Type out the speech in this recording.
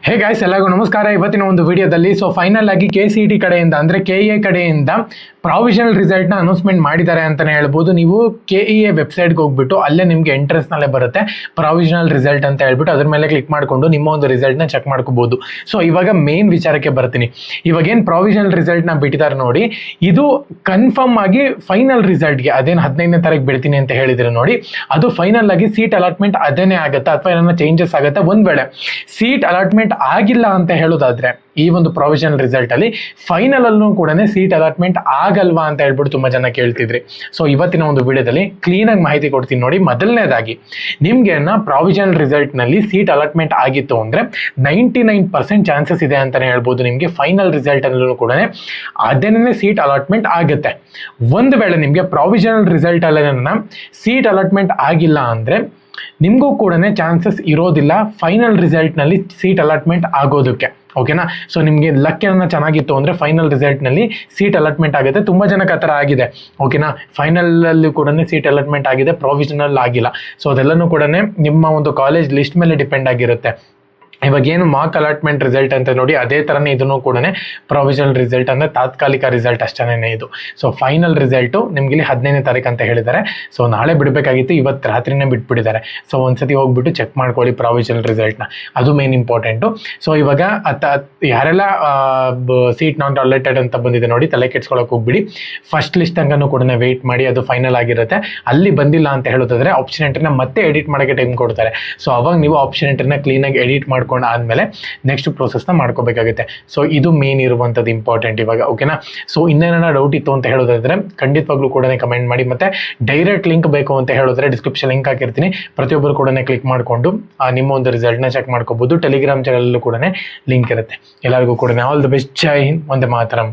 Hey guys, ಎಲ್ಲರಿಗೂ ನಮಸ್ಕಾರ. ಇವತ್ತಿನ ಒಂದು ವಿಡಿಯೋದಲ್ಲಿ ಫೈನಲ್ ಆಗಿ KCET ಕಡೆಯಿಂದ ಅಂದರೆ KEA ಕಡೆಯಿಂದ ಪ್ರಾವಿಷನಲ್ ರಿಸಲ್ಟ್ನ ಅನೌನ್ಸ್ಮೆಂಟ್ ಮಾಡಿದ್ದಾರೆ ಅಂತಲೇ ಹೇಳ್ಬೋದು. ನೀವು KEA ವೆಬ್ಸೈಟ್ಗೆ ಹೋಗ್ಬಿಟ್ಟು ಅಲ್ಲೇ ನಿಮಗೆ ಎಂಟ್ರೆನ್ಸ್ನಲ್ಲೇ ಬರುತ್ತೆ ಪ್ರಾವಿಷನಲ್ ರಿಸಲ್ಟ್ ಅಂತ ಹೇಳ್ಬಿಟ್ಟು ಅದ್ರ ಮೇಲೆ ಕ್ಲಿಕ್ ಮಾಡಿಕೊಂಡು ನಿಮ್ಮ ಒಂದು ರಿಸಲ್ಟ್ನ ಚೆಕ್ ಮಾಡ್ಕೋಬೋದು. ಇವಾಗ ಮೇನ್ ವಿಚಾರಕ್ಕೆ ಬರ್ತೀನಿ. ಇವಾಗ ಏನು ಪ್ರಾವಿಷನಲ್ ರಿಸಲ್ಟ್ನ ಬಿಟ್ಟಿದ್ದಾರೆ ನೋಡಿ, ಇದು ಕನ್ಫರ್ಮ್ ಆಗಿ ಫೈನಲ್ ರಿಸಲ್ಟ್ಗೆ ಅದೇನು 15ನೇ ತಾರೀಕು ಬಿಡ್ತೀನಿ ಅಂತ ಹೇಳಿದ್ರೆ ನೋಡಿ, ಅದು ಫೈನಲ್ ಆಗಿ ಸೀಟ್ ಅಲಾಟ್ಮೆಂಟ್ ಅದೇನೇ ಆಗುತ್ತೆ ಅಥವಾ ಏನಾರ ಚೇಂಜಸ್ ಆಗುತ್ತೆ. ಒಂದು ವೇಳೆ ಸೀಟ್ ಅಲಾಟ್ಮೆಂಟ್ ಆಗಿಲ್ಲ ಅಂತ ಹೇಳೋದಾದ್ರೆ ಈ ಒಂದು ಪ್ರಾವಿಷನಲ್ ರಿಸಲ್ಟ್ ಅಲ್ಲಿ ಫೈನಲ್ ಅಲ್ಲೂ ಕೂಡ ಸೀಟ್ ಅಲಾಟ್ಮೆಂಟ್ ಆಗಲ್ವಾ ಅಂತ ಹೇಳ್ಬಿಟ್ಟು ತುಂಬಾ ಜನ ಕೇಳ್ತಿದ್ರಿ. ಇವತ್ತಿನ ಒಂದು ವಿಡಿಯೋದಲ್ಲಿ ಕ್ಲೀನ್ ಆಗಿ ಮಾಹಿತಿ ಕೊಡ್ತೀನಿ ನೋಡಿ. ಮೊದಲನೇದಾಗಿ ನಿಮ್ಗೆ ಪ್ರಾವಿಷನಲ್ ರಿಸಲ್ಟ್ ನಲ್ಲಿ ಸೀಟ್ ಅಲಾಟ್ಮೆಂಟ್ ಆಗಿತ್ತು ಅಂದ್ರೆ 99% ಚಾನ್ಸಸ್ ಇದೆ ಅಂತಾನೆ ಹೇಳ್ಬೋದು. ನಿಮ್ಗೆ ಫೈನಲ್ ರಿಸಲ್ಟ್ ಅಲ್ಲೂ ಕೂಡ ಅದೇನೇ ಸೀಟ್ ಅಲಾಟ್ಮೆಂಟ್ ಆಗುತ್ತೆ. ಒಂದು ವೇಳೆ ನಿಮ್ಗೆ ಪ್ರಾವಿಷನಲ್ ರಿಸಲ್ಟ್ ಅಲ್ಲೇನ ಸೀಟ್ ಅಲಾಟ್ಮೆಂಟ್ ಆಗಿಲ್ಲ ಅಂದ್ರೆ ನಿಮಗೂ ಕೂಡ ಚಾನ್ಸಸ್ ಇರೋದಿಲ್ಲ ಫೈನಲ್ ರಿಸಲ್ಟ್ನಲ್ಲಿ ಸೀಟ್ ಅಲಾಟ್ಮೆಂಟ್ ಆಗೋದಕ್ಕೆ. ಓಕೆನಾ? ನಿಮಗೆ ಲಕ್ ಏನನ್ನ ಚೆನ್ನಾಗಿತ್ತು ಅಂದರೆ ಫೈನಲ್ ರಿಸಲ್ಟ್ನಲ್ಲಿ ಸೀಟ್ ಅಲಾಟ್ಮೆಂಟ್ ಆಗುತ್ತೆ. ತುಂಬ ಜನಕ್ಕೆ ಆ ಥರ ಆಗಿದೆ. ಓಕೆನಾ? ಫೈನಲಲ್ಲಿ ಕೂಡ ಸೀಟ್ ಅಲಾಟ್ಮೆಂಟ್ ಆಗಿದೆ, ಪ್ರಾವಿಷನಲ್ ಆಗಿಲ್ಲ. ಅದೆಲ್ಲನೂ ಕೂಡ ನಿಮ್ಮ ಒಂದು ಕಾಲೇಜ್ ಲಿಸ್ಟ್ ಮೇಲೆ ಡಿಪೆಂಡ್ ಆಗಿರುತ್ತೆ. ಇವಾಗ ಏನು ಮಾರ್ಕ್ ಅಲಾಟ್ಮೆಂಟ್ ರಿಸಲ್ಟ್ ಅಂತ ನೋಡಿ, ಅದೇ ಥರನೇ ಇದನ್ನು ಕೂಡ ಪ್ರಾವಿಷನಲ್ ರಿಸಲ್ಟ್ ಅಂದರೆ ತಾತ್ಕಾಲಿಕ ರಿಸಲ್ಟ್ ಅಷ್ಟೇ ಇದು. ಫೈನಲ್ ರಿಸಲ್ಟು ನಿಮ್ಗೆ ಇಲ್ಲಿ 15ನೇ ತಾರೀಕು ಅಂತ ಹೇಳಿದ್ದಾರೆ. ನಾಳೆ ಬಿಡಬೇಕಾಗಿತ್ತು, ಇವತ್ತು ರಾತ್ರಿನೇ ಬಿಟ್ಬಿಟ್ಟಿದ್ದಾರೆ. ಒಂದ್ಸತಿ ಹೋಗ್ಬಿಟ್ಟು ಚೆಕ್ ಮಾಡ್ಕೊಳ್ಳಿ ಪ್ರಾವಿಷನಲ್ ರಿಸಲ್ಟ್ನ, ಅದು ಮೇನ್ ಇಂಪಾರ್ಟೆಂಟು. ಇವಾಗ ಯಾರೆಲ್ಲ ಸೀಟ್ ನಾಟ್ ಅಲಾಟೆಡ್ ಅಂತ ಬಂದಿದೆ ನೋಡಿ, ತಲೆ ಕೆಡ್ಸ್ಕೊಳಕ್ಕೆ ಹೋಗ್ಬಿಡಿ. ಫಸ್ಟ್ ಲಿಸ್ಟ್ ತನಕನೂ ಕೂಡ ವೆಯ್ಟ್ ಮಾಡಿ, ಅದು ಫೈನಲ್ ಆಗಿರುತ್ತೆ. ಅಲ್ಲಿ ಬಂದಿಲ್ಲ ಅಂತ ಹೇಳೋದಾದ್ರೆ ಆಪ್ಷನ್ ಎಂಟ್ರಿನ ಮತ್ತೆ ಎಡಿಟ್ ಮಾಡೋಕ್ಕೆ ಟೈಮ್ ಕೊಡ್ತಾರೆ. ಅವಾಗ ನೀವು ಆಪ್ಷನ್ ಎಂಟ್ರಿನ ಕ್ಲೀನಾಗಿ ಎಡಿಟ್ ಮಾಡ್ಕೊಂಡು ಆದ್ಮೇಲೆ ನೆಕ್ಸ್ಟ್ ಪ್ರೋಸೆಸ್ನ ಮಾಡ್ಕೋಬೇಕಾಗುತ್ತೆ. ಇದು ಮೇನ್ ಇರುವಂಥದ್ದು ಇಂಪಾರ್ಟೆಂಟ್ ಇವಾಗ. ಓಕೆನಾ? ಇನ್ನೇನ ಡೌಟ್ ಇತ್ತು ಅಂತ ಹೇಳೋದಾದ್ರೆ ಖಂಡಿತವಾಗ್ಲೂ ಕೂಡ ಕಮೆಂಟ್ ಮಾಡಿ. ಮತ್ತೆ ಡೈರೆಕ್ಟ್ ಲಿಂಕ್ ಬೇಕು ಅಂತ ಹೇಳಿದ್ರೆ ಡಿಸ್ಕ್ರಿಪ್ಷನ್ ಲಿಂಕ್ ಹಾಕಿರ್ತೀನಿ, ಪ್ರತಿಯೊಬ್ಬರು ಕೂಡ ಕ್ಲಿಕ್ ಮಾಡಿಕೊಂಡು ನಿಮ್ಮ ಒಂದು ರಿಸಲ್ಟ್ನ ಚೆಕ್ ಮಾಡ್ಕೋಬಹುದು. ಟೆಲಿಗ್ರಾಮ್ ಚಾನಲ್ ಕೂಡ ಲಿಂಕ್ ಇರುತ್ತೆ. ಎಲ್ಲರಿಗೂ ಕೂಡ all the best. Jai Hind, Vande Mataram.